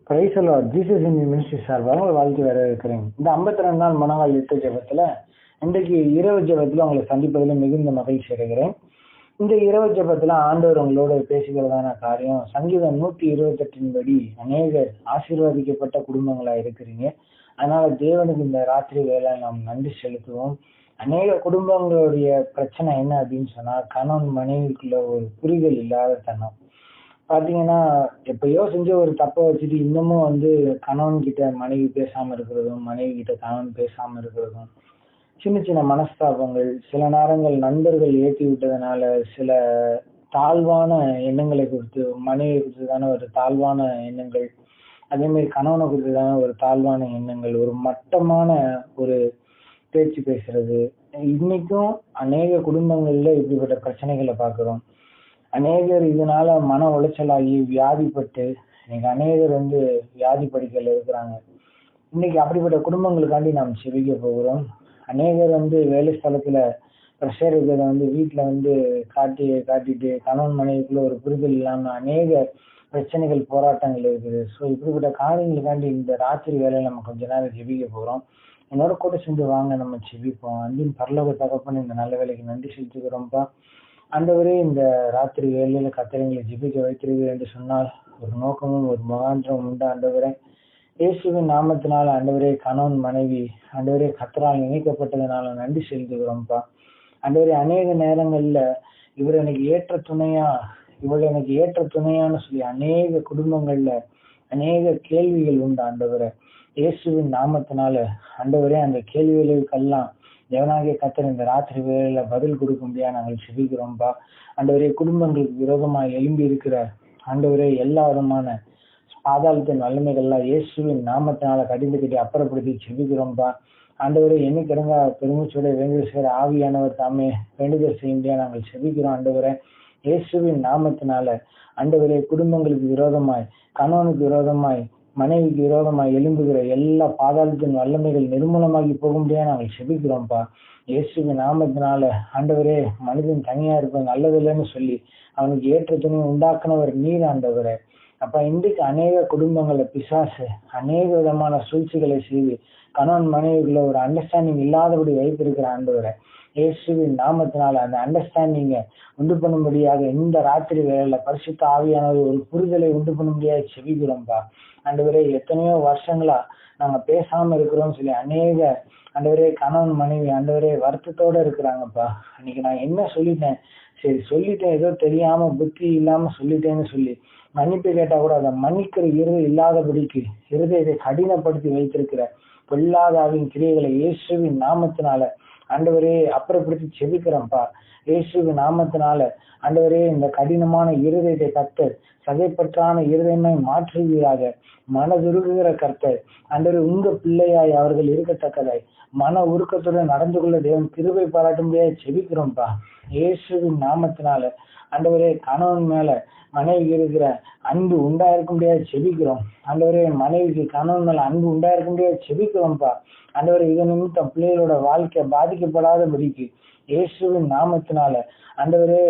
Price Lord. Jesus in ministry சார்பாக உங்களை வாழ்த்து வர இருக்கிறேன். இந்த 52 நாள் மனவாள் யுத்த ஜெபத்துல இன்றைக்கு இரவு ஜெபத்துல உங்களை சந்திப்பதில் மிகுந்த மகிழ்ச்சி அடைகிறேன். இந்த இரவு ஜெபத்துல ஆண்டவர் உங்களோட பேசுகிறதான காரியம் சங்கீதம் 128 படி அநேகர் ஆசீர்வதிக்கப்பட்ட குடும்பங்களா இருக்கிறீங்க. அதனால தேவனுக்கு இந்த ராத்திரி வேலை நாம் நன்றி செலுத்துவோம். அநேக குடும்பங்களுடைய பிரச்சனை என்ன அப்படின்னு சொன்னா, கணவன் மனைவிக்குள்ள ஒரு புரிதல் இல்லாத தனம். பாத்தீங்கன்னா எப்பயோ செஞ்ச ஒரு தப்பை வச்சுட்டு இன்னமும் கணவன் கிட்ட மனைவி பேசாம இருக்கிறதும், மனைவி கிட்ட கணவன் பேசாம இருக்கிறதும், சின்ன சின்ன மனஸ்தாபங்கள், சில நேரங்கள் நண்பர்கள் ஏற்றி விட்டதுனால சில தாழ்வான எண்ணங்களை குறித்து, மனைவியை குறித்து தானே ஒரு தாழ்வான எண்ணங்கள், அதே மாதிரி கணவனை குறித்து தானே ஒரு தாழ்வான எண்ணங்கள், ஒரு மட்டமான ஒரு பேச்சு பேசுறது. இன்னைக்கும் அநேக குடும்பங்கள்ல இப்படிப்பட்ட பிரச்சனைகளை பார்க்கிறோம். அநேகர் இதனால மன உளைச்சலாகி வியாதிப்பட்டு இன்னைக்கு அநேகர் வியாதி படுக்கையில இருக்கிறாங்க. இன்னைக்கு அப்படிப்பட்ட குடும்பங்களுக்காண்டி நாம் செபிக்க போகிறோம். அநேகர் வேலை ஸ்தலத்துல ப்ரெஷர் இருக்கிறத வீட்டுல காட்டிட்டு கணவன் மனைவிக்குள்ள ஒரு புரிதல் இல்லாம அநேக பிரச்சனைகள், போராட்டங்கள் இருக்குது. ஸோ இப்படிப்பட்ட காரியங்களுக்காண்டி இந்த ராத்திரி வேலையில நம்ம கொஞ்ச நேரம் ஜெபிக்க போகிறோம். என்னோட கூட சென்று வாங்க, நம்ம செபிப்போம். அன்பின் பரலோக தகப்பன், இந்த நல்ல வேலைக்கு நன்றி செலுத்துகிறோம்ப்பா. ஆண்டவரே, இந்த ராத்திரி வேலையில கர்த்தரை ஜெபிக்க வைத்திருக்கிறது என்று சொன்னால் ஒரு நோக்கமும் ஒரு முகாந்திரமும் உண்டு. ஆண்டவரே, இயேசுவின் நாமத்தினால ஆண்டவரே, கணவன் மனைவி ஆண்டவரே கர்த்தரால் இணைக்கப்பட்டதுனால நன்றி செலுத்துகிறோம்ப்பா. ஆண்டவரே, அநேக நேரங்கள்ல இவர் எனக்கு ஏற்ற துணையா, இவள் எனக்கு ஏற்ற துணையான்னு சொல்லி அநேக குடும்பங்கள்ல அநேக கேள்விகள் உண்டு. ஆண்டவரே, இயேசுவின் நாமத்தினால ஆண்டவரே, அந்த கேள்விகளுக்கெல்லாம் தேவனாகிய கர்த்தர் இந்த ராத்திரி வேளையில பதில் கொடுக்க முடியாது நாங்கள் செபிக்கிறோம்பா. ஆண்டவரே, குடும்பங்களுக்கு விரோதமாக எழும்பி இருக்கிற ஆண்டவரே எல்லா விதமான பாதாளத்தின் வல்லமைகள்லாம் இயேசுவின் நாமத்தினால கடிந்து கட்டி அப்புறப்படுத்தி செபிக்கிறோம்பா. ஆண்டவரே, என்னைக்கிடங்க பெருமிச்சோட வேண்டுதல் செய்கிற ஆவியானவர் தாமே வேண்டுதல் செய்ய முடியாது நாங்கள் செபிக்கிறோம். ஆண்டவரே, இயேசுவின் நாமத்தினால ஆண்டவரே, குடும்பங்களுக்கு விரோதமாய், கணவனுக்கு விரோதமாய், மனைவிக்கு விரோதமாய் எழும்புகிற எல்லா பாதாளத்தின் வல்லமைகள் நிர்மூலமாகி போக முடியாது நாங்கள் செபிக்கிறோம்ப்பா. இயேசுவின் நாமத்தினால ஆண்டவரே, மனிதன் தனியா இருப்பது நல்லதில்லைன்னு சொல்லி அவனுக்கு ஏற்ற துணியை உண்டாக்குனவர் நீர். ஆண்டவரே, அப்ப இன்றைக்கு அநேக குடும்பங்களை பிசாசு அநேக விதமான சூழ்ச்சிகளை செய்து கணவன் மனைவிக்குள்ள ஒரு அண்டர்ஸ்டாண்டிங் இல்லாதபடி வைத்திருக்கிற ஆண்டவரை இயேசுவின் நாமத்தினால அந்த அண்டர்ஸ்டாண்டிங்கை உண்டு பண்ணும்படியாக இந்த ராத்திரி வேளையில பரிசுத்த ஆவியானவர் ஒரு புரிதலை உண்டு பண்ணும்படியாக செபிக்கிறோம்ப்பா. ஆண்டவரே, எத்தனையோ வருஷங்களா நாங்க பேசாம இருக்கிறோம்னு சொல்லி அநேக ஆண்டவரே கணவன் மனைவி ஆண்டவரே வருத்தத்தோட இருக்கிறாங்கப்பா. அன்னைக்கு நான் என்ன சொல்லிட்டேன், சரி சொல்லிட்டேன், ஏதோ தெரியாம புத்தி இல்லாம சொல்லிட்டேன்னு சொல்லி மன்னிப்பு கேட்டா கூட அதை மன்னிக்கிற இருதயம் இல்லாதபடிக்கு இருதயத்தை கடினப்படுத்தி வைத்திருக்கிற பொல்லாதாவின் கிரியைகளை இயேசுவின் நாமத்தினால ஆண்டவரே அப்புறப்படுத்தி செபிக்கிறோம்ப்பா. இயேசுவின் நாமத்தினால ஆண்டவரே, இந்த கடினமான இருதயத்தை கர்த்தர் சதைப்பற்றான இருதயமாய் மாற்றுவீராக. மனதுருகுகிற கர்த்தர் ஆண்டவரே, உங்க பிள்ளையாய் அவர்கள் இருக்கத்தக்கதாய் மன உருக்கத்துடன் நடந்து கொள்ள தேவன் கிருபை பாராட்டும்படியாக செபிக்கிறோம்ப்பா. இயேசுவின் நாமத்தினால ஆண்டவரே, கணவன் மேல மனைவிக்கு இருக்கிற அன்பு உண்டாயிருக்க முடியாது செபிக்கிறோம். ஆண்டவரே, மனைவிக்கு கணவன் மேல அன்பு உண்டாயிருக்க முடியாது செபிக்கிறோம்ப்பா. ஆண்டவரே, இதன் நிமித்தம் பிள்ளைகளோட வாழ்க்கை பாதிக்கப்படாதபடிக்கு இயேசுவின் நாமத்தினால ஆண்டவரே,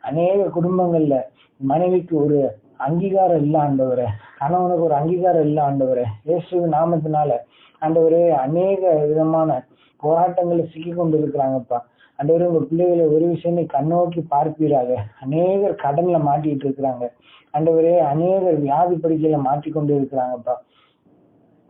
அநேக குடும்பங்கள்ல மனைவிக்கு ஒரு அங்கீகாரம் இல்லை ஆண்டவரே, கணவனுக்கு ஒரு அங்கீகாரம் இல்லை ஆண்டவரே. இயேசுவின் நாமத்தினால ஆண்டவரே, அநேக விதமான போராட்டங்களை சிக்கி கொண்டு இருக்கிறாங்கப்பா. ஆண்டவரே, உங்க பிள்ளைகளை ஒரு விஷயம் கண்ணோக்கி பார்ப்பீராக. அநேகர் கடன்ல மாட்டிட்டு இருக்கிறாங்க ஆண்டவரே, அநேகர் வியாதி படுக்கையில மாட்டிக்கொண்டு இருக்கிறாங்கப்பா.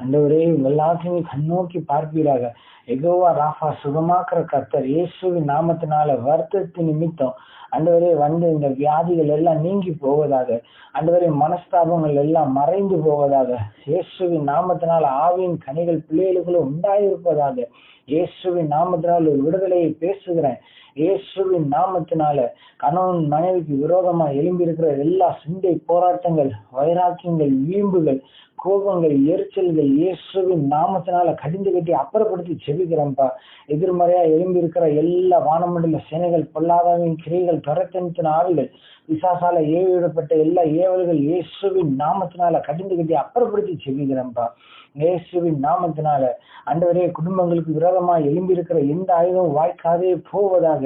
ஆண்டவரே, எல்லாத்தையும் கண்ணோக்கி பார்ப்பீராக. யெகோவா ராஃபா சுகமாக்குற கர்த்தர் இயேசுவின் நாமத்தினால வருத்தத்தின் நிமித்தம் ஆண்டவரே இந்த வியாதிகள் எல்லாம் நீங்கி போவதாக. ஆண்டவரே, மனஸ்தாபங்கள் எல்லாம் மறைந்து போவதாக. இயேசுவின் நாமத்தினால ஆவியின் கனிகள் பிள்ளைகளுக்குள்ள உண்டாயிருப்பதாக. இயேசுவின் நாமத்தினால் ஒரு விடுதலையை பேசுகிறேன். இயேசுவின் நாமத்தினால கணவன் மனைவிக்கு விரோதமா எழும்பி இருக்கிற எல்லா சிந்தை போராட்டங்கள், வைராக்கியங்கள், வீம்புகள், கோபங்கள், எரிச்சல்கள் இயேசுவின் நாமத்தினால கடிந்து கட்டி அப்புறப்படுத்தி செபிக்கிறேன்ப்பா. எதிர்மறையா எழும்பி இருக்கிற எல்லா வானமண்டல சேனைகள், பொல்லாதாவின் கிரைகள், துரத்தனித்தின் ஆவிகள், பிசாசால ஏவிடப்பட்ட எல்லா ஏவல்கள் இயேசுவின் நாமத்தினால கடிந்து கட்டி அப்புறப்படுத்தி செபிக்கிறேன்ப்பா. இயேசுவின் நாமத்தினால ஆண்டவரே குடும்பங்களுக்கு விரோதமா எழும்பி இருக்கிற எந்த ஆயுதம் வாய்க்காதே போவதாக.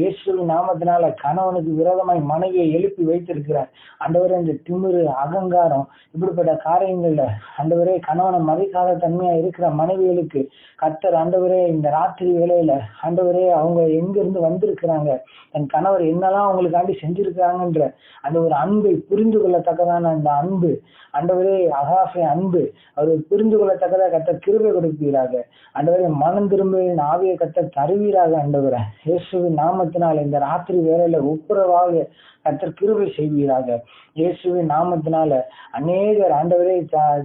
இயேசுவின் நாமத்தினால கணவனுக்கு விரோதமாய் மனைவியை எழுப்பி வைத்திருக்கிறார் ஆண்டவரே. இந்த திமிரு, அகங்காரம், இப்படிப்பட்ட காரியங்கள்ல ஆண்டவரே கணவனை மதிக்காத தன்மையா இருக்கிற மனைவிகளுக்கு கர்த்தர் ஆண்டவரே இந்த ராத்திரி வேளையில ஆண்டவரே அவங்க எங்க இருந்து வந்திருக்கிறாங்க, தன் கணவர் என்னெல்லாம் அவங்களுக்காண்டி செஞ்சிருக்கிறாங்கன்ற அந்த ஒரு அன்பை புரிந்து கொள்ளத்தக்கதான அந்த அன்பு ஆண்டவரே, அகாஃபே அன்பு அவர் புரிந்து கொள்ளத்தக்கதா கர்த்தர் கிருபை கொடுப்பீராக ஆண்டவரே. மனம் திரும்பின் ஆவியை கர்த்தர் தருவீராக ஆண்டவரே. இயேசுவின் நாமத்தினால் இந்த ராத்திரி வேளையில ஒப்புரவாக கர்த்தர் கிருபை செய்வீராக. இயேசுவின் நாமத்தினால அநேகர் ஆண்டவரே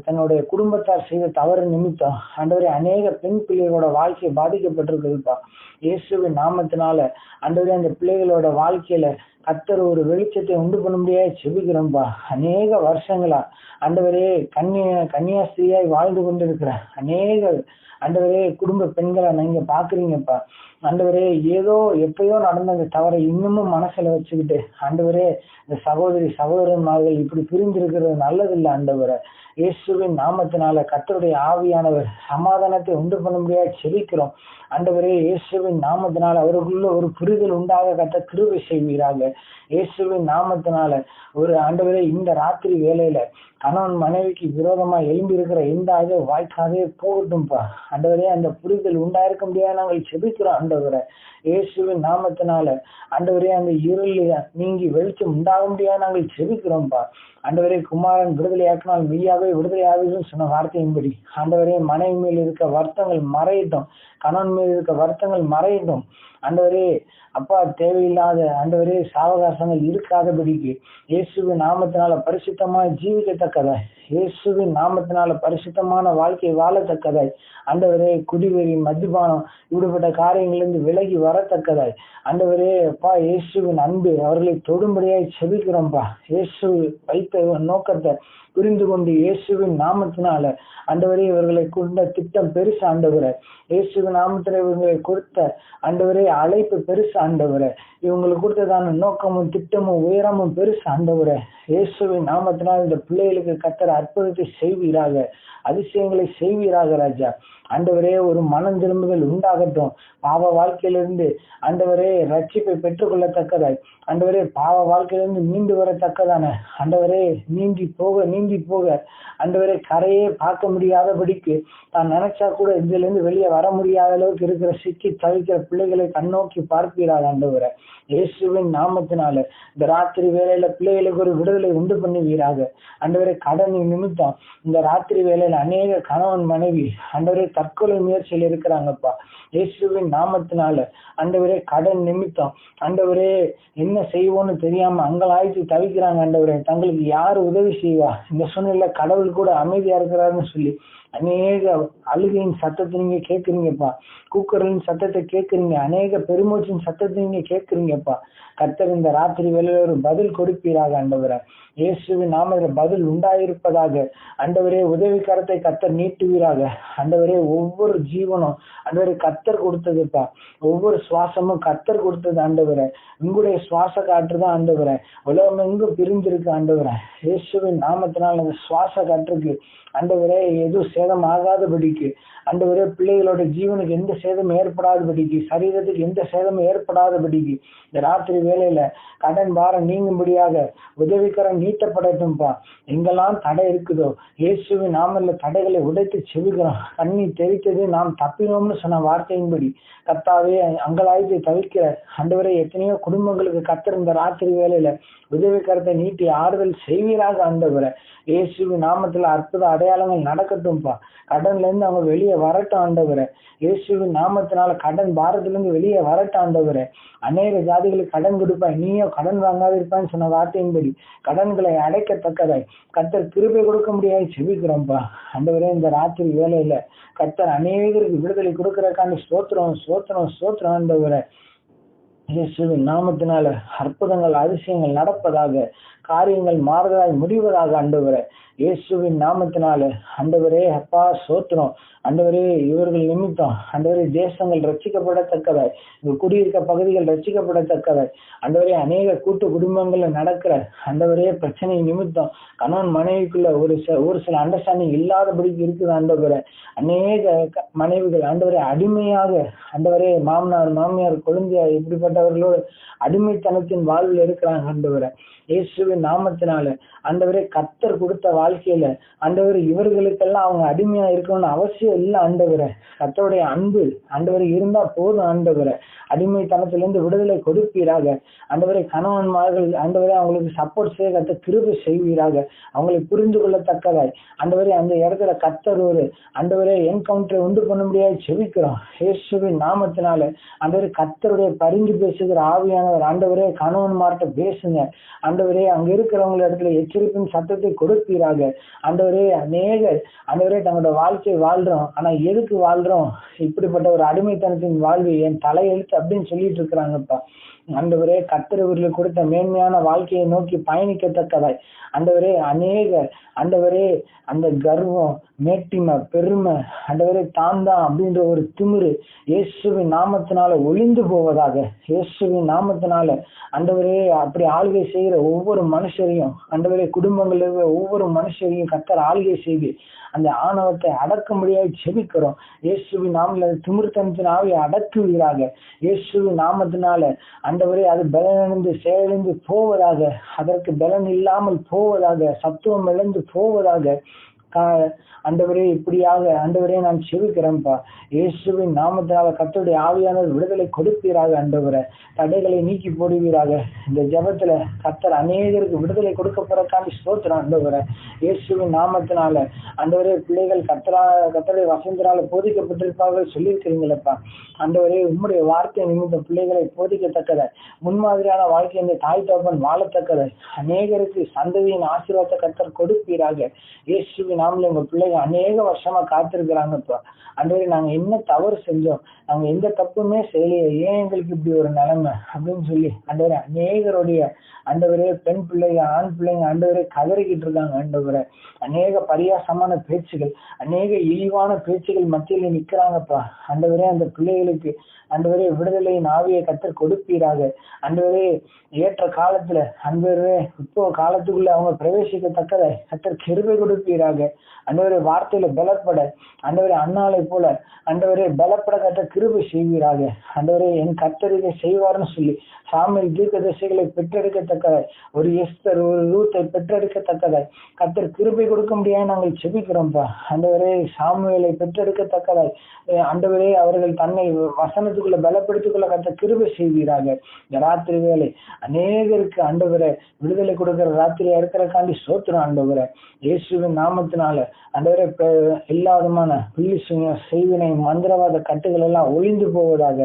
தன்னுடைய குடும்பத்தார் செய்த தவறு நிமித்தம் ஆண்டவரே அநேக பெண் பிள்ளைகளோட வாழ்க்கை பாதிக்கப்பட்டிருக்குதுப்பா. இயேசுவின் நாமத்தினால ஆண்டவரே அந்த பிள்ளைகளோட வாழ்க்கையில கர்த்தர் ஒரு வெளிச்சத்தை உண்டு பண்ண முடியாது செபிக்கிறோம்பா. அநேக வருஷங்களா ஆண்டவரே கன்னியாஸ்திரியாய் வாழ்ந்து கொண்டிருக்கிற அநேக ஆண்டவரே குடும்ப பெண்களை நீங்க பாக்குறீங்கப்பா. ஆண்டவரே ஏதோ எப்பயோ நடந்த அந்த தவறை இன்னமும் மனசுல வச்சுக்கிட்டு ஆண்டவரே இந்த சகோதரன்மார்கள் இப்படி பிரிந்திருக்கிறது நல்லதில்லை ஆண்டவரை. இயேசுவின் நாமத்தினால கர்த்தருடைய ஆவியானவர் சமாதானத்தை உண்டு பண்ண முடியாது செபிக்கிறோம் ஆண்டவரே. இயேசுவின் நாமத்தினால அவருக்குள்ள ஒரு புரிதல் உண்டாக கர்த்தர் கிருபை செய்வீராக. இயேசுவின் நாமத்தினால ஒரு ஆண்டவரே இந்த ராத்திரி வேளையில கணவன் மனைவிக்கு விரோதமா எழும்பி இருக்கிற எந்த ஆக வாய்க்காதே போகட்டும்பா ஆண்டவரே. அந்த புரிதல் உண்டாயிருக்க முடியாது நாங்கள் செபிக்கிறோம் ஆண்டவரை. இயேசுவின் நாமத்தினால ஆண்டவரே அந்த இருள் நீங்கி வெளிச்சம் உண்டாக முடியாது நாங்கள் செபிக்கிறோம்பா ஆண்டவரே. குமாரன் விடுதலையாக்கினால் மெய்யாவே விடுதலையாகுதுன்னு சொன்ன வார்த்தையின்படி ஆண்டவரே மனைவி மேல் இருக்க வருத்தங்கள் மறையட்டும், கணவன் மேல் இருக்க வருத்தங்கள் மறையட்டும் ஆண்டவரே. அப்பா தேவையில்லாத ஆண்டவரே சாவகாசங்கள் இருக்காதபடிக்கு இயேசுவின் நாமத்தினால பரிசுத்தமாய் ஜீவிக்கத்தக்கதாய், இயேசுவின் நாமத்தினால பரிசுத்தமான வாழ்க்கை வாழத்தக்கதாய் ஆண்டவரே. குடிவெறி, மதுபானம் இப்படிப்பட்ட காரியங்களிலிருந்து விலகி வரத்தக்கதாய் ஆண்டவரே அப்பா இயேசுவின் அன்பு அவர்களை தொடும்படியாய் செபிக்கிறோம்பா. இயேசு வைத்த நோக்கத்தை புரிந்து கொண்டு இயேசுவின் நாமத்தினால ஆண்டவரே இவர்களை கொண்ட திட்டம் பெருசு ஆண்டவரே. இயேசுவின் நாமத்தில இவர்களை கொடுத்த ஆண்டவரே அழைப்பு பெருசு ஆண்டவரே. இவங்களுக்கு கொடுத்ததான நோக்கமும் திட்டமும் உயரமும் பெருசு ஆண்டவரே. இயேசுவின் நாமத்தினால் இந்த பிள்ளைகளுக்கு கர்த்தர் அற்புதத்தை செய்வீராக, அதிசயங்களை செய்வீராக ராஜா. ஆண்டவரே ஒரு மனம் திரும்புதல் உண்டாகட்டும். பாவ வாழ்க்கையிலிருந்து ஆண்டவரே ரட்சிப்பை பெற்றுக் கொள்ளத்தக்கதாய் ஆண்டவரே பாவ வாழ்க்கையிலிருந்து மீண்டு வரத்தக்கதான ஆண்டவரே நீந்தி போக ஆண்டவரே கரையே பார்க்க முடியாதபடிக்கு தான் நினைச்சா கூட இதுல இருந்து வெளியே வர முடியாத அளவுக்கு இருக்கிற சிக்கி தவிக்கிற பிள்ளைகளை கண்ணோக்கி பார்ப்பீராக ஆண்டவரை. இயேசுவின் நாமத்தினால இந்த ராத்திரி வேளையில பிள்ளைகளுக்கு ஒரு விடுதலை உண்டு பண்ணுவீராக ஆண்டவரே. கடன் நிமித்தம் இந்த ராத்திரி வேளையில அநேக கணவன் மனைவி ஆண்டவரே தற்கொலை முயற்சியில் இருக்கிறாங்கப்பா. இயேசுவின் நாமத்தினால ஆண்டவரே கடன் நிமித்தம் ஆண்டவரே என்ன செய்வோன்னு தெரியாம அங்கலாய்ச்சி தவிக்கிறாங்க ஆண்டவரே. தங்களுக்கு யாரு உதவி செய்வா, இந்த சூழ்நிலை கடவுள் கூட அமைதியா இருக்கிறாருன்னு சொல்லி அநேக அழுகையின் சத்தத்தை நீங்க கேட்குறீங்கப்பா, கூக்குரலின் சத்தத்தை கேட்குறீங்க, அநேக பெருமூச்சின் சத்தத்தை நீங்க கேட்குறீங்கப்பா. கர்த்தர் இந்த ராத்திரி வேளையில ஒரு பதில் கொடுப்பீராக ஆண்டவரை. இயேசுவின் நாமத்தில் பதில் உண்டாயிருப்பதாக ஆண்டவரே. உதவிக்கரத்தை கர்த்தர் நீட்டுவீராக ஆண்டவரே. ஒவ்வொரு ஜீவனும் ஆண்டவரே கர்த்தர் கொடுத்ததுப்பா, ஒவ்வொரு சுவாசமும் கர்த்தர் கொடுத்தது ஆண்டவரை. உங்களுடைய சுவாச காற்றுதான் ஆண்டவரை. உலகம் எங்கும் பிரிஞ்சிருக்கு ஆண்டவரை. இயேசுவின் நாமத்தினால் அந்த சுவாச காற்றுக்கு ஆண்டவரே எதுவும் சேதம் ஆகாதபடிக்கு ஆண்டவரே, பிள்ளைகளோட ஜீவனுக்கு எந்த சேதம் ஏற்படாதபடிக்கு, சரீரத்துக்கு எந்த சேதமும் ஏற்படாதபடிக்கு இந்த ராத்திரி வேளையில கடன் பாரம் நீங்கும்படியாக உதவிக்கரம் நீட்டப்படட்டும்பா. எங்கெல்லாம் தடை இருக்குதோ இயேசுவின் நாமத்துல தடைகளை உடைத்து செவிக்கிறோம். கண்ணீர் தெரித்தது நாம் தப்பினோம்னு சொன்ன வார்த்தையின்படி கர்த்தாவே அங்கலாய்த்து தவிக்கிற ஆண்டவரே எத்தனையோ குடும்பங்களுக்கு கர்த்தர் இந்த ராத்திரி வேளையில உதவிக்கரத்தை நீட்டி ஆறுதல் செய்வீராக ஆண்டவரை. இயேசுவின் நாமத்துல அற்புத அடையாளங்கள் நடக்கட்டும்பா. கடன்ல இருந்து அவங்க வெளியே வரட்டும் ஆண்டவரை. இயேசுவின் நாமத்தினால கடன் பாரத்திலிருந்து வெளியே வரட்டும் ஆண்டவரை. அநேக ஜாதிகளுக்கு கடன் கொடுப்பாய், நீயோ கடன் வாங்காத இருப்பான்னு சொன்ன வார்த்தையின்படி கடன்களை அடைக்கத்தக்கதாய் கர்த்தர் கிருபை கொடுக்க முடியாது செபிக்கிறோம்பா ஆண்டவரே. இந்த ராத்திரி வேளையில கர்த்தர் அநேகருக்கு விடுதலை கொடுக்கறதுக்காண்டி ஸ்தோத்திரம் ஆண்டவரை. இயேசுவின் நாமத்தினால அற்புதங்கள் அதிசயங்கள் நடப்பதாக. காரியங்கள் மாறுதலாய் முடிவதாக ஆண்டவரே. இயேசுவின் நாமத்தினால ஆண்டவரே அப்பா சோத்திரம். ஆண்டவரே இவர்கள் நிமித்தம் ஆண்டவரே தேசங்கள் ரட்சிக்கப்படத்தக்கதாய், குடியிருக்க பகுதிகள் ரட்சிக்கப்படத்தக்கதாய் ஆண்டவரே அநேக கூட்டு குடும்பங்கள்ல நடக்கிற ஆண்டவரே பிரச்சனை நிமித்தம் கணவன் மனைவிக்குள்ள ஒரு சில அண்டர்ஸ்டாண்டிங் இல்லாதபடிக்கு இருக்குது ஆண்டவரே. அநேக மனைவிகள் ஆண்டவரே அடிமையாக ஆண்டவரே மாமனார் மாமியார் குழந்தையார் இப்படிப்பட்டவர்களோடு அடிமைத்தனத்தின் வாழ்வில் இருக்கிறாங்க ஆண்டவரே. இயேசுவின் நாமத்தினால ஆண்டவரே கர்த்தர் கொடுத்த வாழ்க்கையில ஆண்டவரே இவர்களுக்கெல்லாம் அவங்க அடிமையா இருக்கணும்னு அவசியம் இல்லை ஆண்டவரே. கர்த்தருடைய அன்பு ஆண்டவரே இருந்தா போதும் ஆண்டவரே. அடிமைத்தனத்திலிருந்து விடுதலை கொடுப்பீராக ஆண்டவரே. கணவன்மார்கள் ஆண்டவரே அவங்களுக்கு சப்போர்ட் செய்ய கர்த்தர் கிருபை செய்வீராக. அவங்களை புரிந்து கொள்ளத்தக்கதாய் ஆண்டவரே அந்த இடத்துல கர்த்தர் ஒரு ஆண்டவரே என்கவுண்டரை உண்டு பண்ண முடியாது செபிக்கிறோம் இயேசுவின் நாமத்தினால. ஆண்டவரே கர்த்தருடைய பரிந்து பேசுகிற ஆவியானவர் ஆண்டவரே கணவன்மார்ட்ட பேசுங்க ஆண்டவரே. அங்க இருக்கிறவங்க இடத்துல எச்சரிப்பின் சத்தத்தை கொடுப்பீராக ஆண்டவரே. அநேகர் ஆண்டவரே தங்களோட வாழ்க்கையை வாழ்றோம், ஆனா எதுக்கு வாழ்றோம்? இப்படிப்பட்ட ஒரு அடிமைத்தனத்தின் வாழ்வு என் தலையெழுத்து அப்படின்னு சொல்லிட்டு இருக்கிறாங்கப்பா ஆண்டவரே. கர்த்தர் இவர்களுக்கு கொடுத்த மேன்மையான வாழ்க்கையை நோக்கி பயணிக்கத்தக்கதாய் ஆண்டவரே அநேக ஆண்டவரே அந்த கர்வம் மேட்டிமை பெருமை ஆண்டவரே தாந்தான் அப்படின்ற ஒரு திமிரு இயேசுவின் நாமத்தினால ஒளிந்து போவதாக. இயேசுவின் நாமத்தினால ஆண்டவரே அப்படி ஆளுகை செய்கிற ஒவ்வொரு மனுஷரையும் ஆண்டவரே குடும்பங்களில் இருக்கிற ஒவ்வொரு மனுஷரையும் கர்த்தர் ஆளுகை செய்து அந்த ஆணவத்தை அடக்க முடியாது செபிக்கிறோம் இயேசுவின் நாமத்தில். திமிர்த்தனத்தின் ஆவியை அடக்குவீராக இயேசுவின் நாமத்தினால ஆண்டவரே. அது பலனிழந்து செயலிழந்து போவதாக, அதற்கு பலன் இல்லாமல் போவதாக, சத்துவம் இழந்து போவதாக ஆண்டவரே. இப்படியாக ஆண்டவரே நான் செபிக்கிறேன்ப்பா இயேசுவின் நாமத்தினால. கர்த்தருடைய ஆவியானவர் விடுதலை கொடுப்பீராக ஆண்டவரே. தடைகளை நீக்கி போடுவீராக. இந்த ஜெபத்துல கர்த்தர் அநேகருக்கு விடுதலை கொடுக்கப்படுறதுக்காண்டி ஸ்தோத்திரம் ஆண்டவரே. இயேசுவின் நாமத்தினால ஆண்டவரே பிள்ளைகள் கர்த்தருடைய வசனத்தினால போதிக்கப்பட்டிருப்பார்கள் சொல்லியிருக்கிறீங்களப்பா ஆண்டவரே. உம்முடைய வார்த்தை நிமித்தம் பிள்ளைகளை போதிக்கத்தக்கத முன்மாதிரியான வாழ்க்கை இந்த தாய் தகப்பன் வாழத்தக்கத அநேகருக்கு சந்ததியின் ஆசீர்வாதத்தை கர்த்தர் கொடுப்பீராக இயேசுவின் நாமல. உங்க பிள்ளைங்க அநேக வருஷமா காத்திருக்கிறாங்கப்பா ஆண்டவரே. நாங்க என்ன தவறு செஞ்சோம், நாங்க எந்த தப்புமே செய்யலையே, ஏன் எங்களுக்கு இப்படி ஒரு நிலைமை அப்படின்னு சொல்லி ஆண்டவரே அநேகருடைய ஆண்டவரே பெண் பிள்ளைங்க ஆண் பிள்ளைங்க ஆண்டவரே கதறிக்கிட்டு இருக்காங்க ஆண்டவரே. அநேக பரியாசமான பேச்சுகள் அநேக இழிவான பேச்சுகள் மத்தியில நிக்கிறாங்கப்பா ஆண்டவரே. அந்த பிள்ளைகளுக்கு ஆண்டவரே விடுதலையின் ஆவியை கர்த்தர் கொடுப்பீராக ஆண்டவரே. ஏற்ற காலத்துல ஆண்டவரே இப்போ காலத்துக்குள்ள அவங்க பிரவேசிக்கத்தக்கத கர்த்தர் கிருபை கொடுப்பீராக ஆண்டவரே. வார்த்தையில பலப்பட ஆண்டவரே அண்ணாலை போல ஆண்டவரே பலப்பட கர்த்தர் கிருபை செய்வீராக ஆண்டவரே. என் கர்த்தர் இதை செய்வார்னு சொல்லி சாமுவேல் தீர்க்கதரிசிகளை பெற்றெடுக்கத்தக்கதாய், ஒரு எஸ்தர் ஒரு ரூத்தை பெற்றெடுக்கத்தக்கதாய் கர்த்தர் கிருபை கொடுக்க முடியாது நாங்கள் செபிக்கிறோம்ப்பா ஆண்டவரே. சாமுவேலை பெற்றெடுக்கத்தக்கதாய் ஆண்டவரே அவர்கள் தன்னை வசனத்துக்குள்ள பலப்படுத்திக்குள்ள கர்த்தர் கிருபை செய்வீராக. இந்த ராத்திரி வேலை அநேகருக்கு ஆண்டவரை விடுதலை கொடுக்கிற ராத்திரியா இருக்கிறக்காண்டி ஸ்தோத்திரம் ஆண்டவரை. இயேசுவின் நாமத்தினால ஆண்டவரை எல்லா விதமான செய்வினை மந்திரவாத கட்டுகள் எல்லாம் ஒளிந்து போவதாக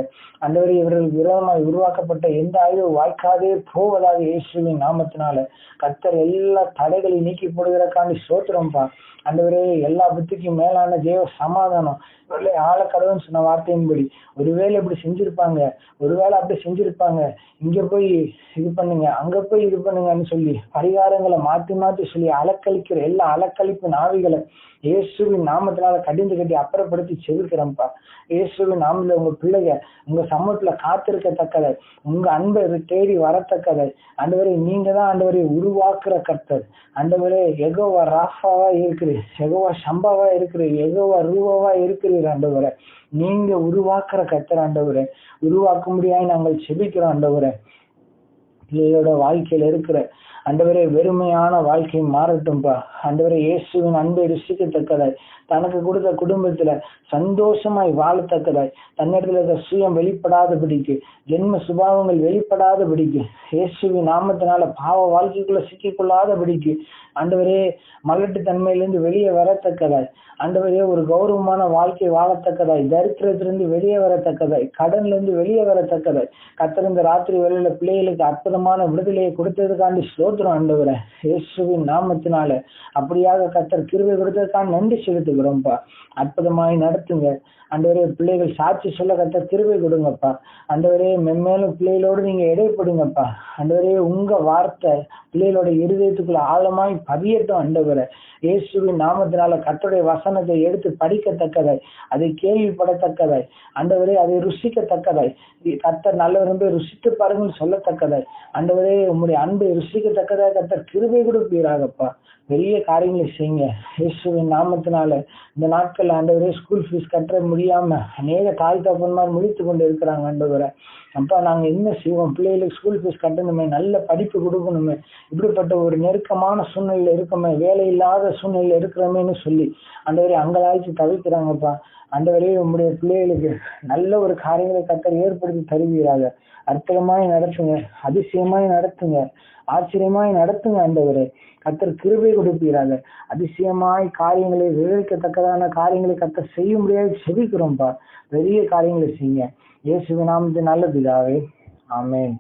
ஆண்டவரை. இவர்களுக்கு விரோதமாய் உருவாக்கப்பட்ட எந்த ஆய்வு வாய்க்காதே போவதாக இயேசுவின் நாமத்தினால. கர்த்தர் எல்லா தடைகளையும் நீக்கி போடுகிறக்காண்டி ஸ்தோத்திரம்ப்பா ஆண்டவரே. எல்லா புத்திக்கும் மேலான தேவ சமாதானம் ஆழக்கடவுன்னு சொன்ன வார்த்தையின்படி ஒருவேளை இப்படி செஞ்சிருப்பாங்க, ஒருவேளை அப்படி செஞ்சிருப்பாங்க, இங்க போய் இது பண்ணுங்க அங்க போய் இது பண்ணுங்கன்னு சொல்லி பரிகாரங்களை மாத்தி மாத்தி சொல்லி அலக்களிக்கிற எல்லா அலக்களிப்பு நாவிகளை இயேசுவின் நாமத்தினால கடிந்து கட்டி அப்புறப்படுத்தி செவிக்கிறோம்ப்பா இயேசுவின் நாமத்துல. உங்க பிள்ளைங்க உங்க சமூகத்துல காத்திருக்கத்தக்கதை, உங்க அன்பை தேடி வரத்தக்கதை ஆண்டவரே. நீங்க தான் ஆண்டவரை உருவாக்குற கர்த்தர் ஆண்டவரே. யெகோவா ராஃபாவா இருக்குது, யெகோவா சம்பாவா இருக்குது, யெகோவா ரூவாவா இருக்கிறீர் ஆண்டவரை. நீங்க உருவாக்குற கர்த்தர் ஆண்டவரை. உருவாக்க முடியாது நாங்கள் செபிக்கிறோம் ஆண்டவரை. பிள்ளைகளோட வாழ்க்கையில இருக்கிற ஆண்டவரே வெறுமையான வாழ்க்கை மாறட்டும்பா ஆண்டவரே. இயேசுவின் அன்பை ருசிக்கத்தக்கதாய், தனக்கு கொடுத்த குடும்பத்துல சந்தோஷமாய் வாழத்தக்கதாய், தன்னிடத்துல இருக்க சுயம் வெளிப்படாதபடிக்கு, ஜென்ம சுபாவங்கள் வெளிப்படாதபடிக்கு, இயேசுவின் நாமத்தினால பாவ வாழ்க்கைக்குள்ள சிக்கிக்கொள்ளாதபடிக்கு ஆண்டவரே மலட்டு தன்மையிலிருந்து வெளியே வரத்தக்கதாய் ஆண்டவரே. ஒரு கௌரவமான வாழ்க்கை வாழத்தக்கதாய், தரித்திரத்திலிருந்து வெளியே வரத்தக்கதாய், கடன்ல இருந்து வெளியே வரத்தக்கதாய் கர்த்தர் இந்த ராத்திரி வேளையில பிள்ளைகளுக்கு அற்புதம் அற்புதமான விடுதலையை கொடுத்ததுக்காண்டி ஸ்தோத்திரம் ஆண்டவரே. இயேசுவின் நாமத்தினால அப்படியாக கர்த்தர் கிருபை கொடுத்ததுக்காக நன்றி செலுத்துகிறோம்ப்பா. அற்புதமாய் நடத்துங்க ஆண்டவரே. பிள்ளைகள் சாட்சி சொல்ல கர்த்தர் கிருபை கொடுங்கப்பா. ஆண்டவரே மென்மேலும் பிள்ளைகளோடு நீங்க இடைப்படுங்கப்பா. ஆண்டவரே உங்க வார்த்தை பிள்ளைகளோட இருதயத்துக்குள்ள ஆழமாய் பதியட்டும் ஆண்டவரே. இயேசுவின் நாமத்தினால கர்த்தருடைய வசனத்தை எடுத்து படிக்கத்தக்கதாய், அதை கேள்விப்படத்தக்கதாய், ஆண்டவரே அதை ருசிக்கத்தக்கதாய், கர்த்தர் நல்லவர் என்று ருசித்து பாருங்கள் சொல்லத்தக்கதாய், ஆண்டவரே உம்முடைய அன்பை ருசிக்கத்தக்கதாய் கர்த்தர் கிருபை கொடுப்பீராகப்பா. பெரிய காரியங்களை செய்யுங்க இயேசுவின் நாமத்தினால. இந்த நாட்கள் ஆண்டவரே ஸ்கூல் ஃபீஸ் கட்ட முடியாம அநேக தாய் தகப்பன்மார் முழித்து கொண்டு இருக்கிறாங்க ஆண்டவரே. அப்பா நாங்க என்ன செய்வோம், பிள்ளைகளுக்கு ஸ்கூல் ஃபீஸ் கட்டணுமே, நல்ல படிப்பு கொடுக்கணுமே, இப்படிப்பட்ட ஒரு நெருக்கமான சூழ்நிலையில இருக்கமே, வேலை இல்லாத சூழ்நிலையில இருக்கிறோமேன்னு சொல்லி ஆண்டவரே அங்கலாய்ச்சி தவிர்க்கிறாங்கப்பா. ஆண்டவரே உம்முடைய பிள்ளைகளுக்கு நல்ல ஒரு காரியங்களை கர்த்தர் ஏற்படுத்தி தருவீராக. அற்புதமாய் நடத்துங்க, அதிசயமாய் நடத்துங்க, ஆச்சரியமாய் நடத்துங்க ஆண்டவரே. கர்த்தர் கிருபை கொடுப்பீராக. அதிசயமாய் காரியங்களை விவரிக்கத்தக்கதான காரியங்களை கர்த்தர் செய்ய முடியாது செபிக்கிறோம்ப்பா. பெரிய காரியங்களை செய்யுங்க இயேசுவின் நாமத்தின் நல்ல பிதாவே. ஆமென்.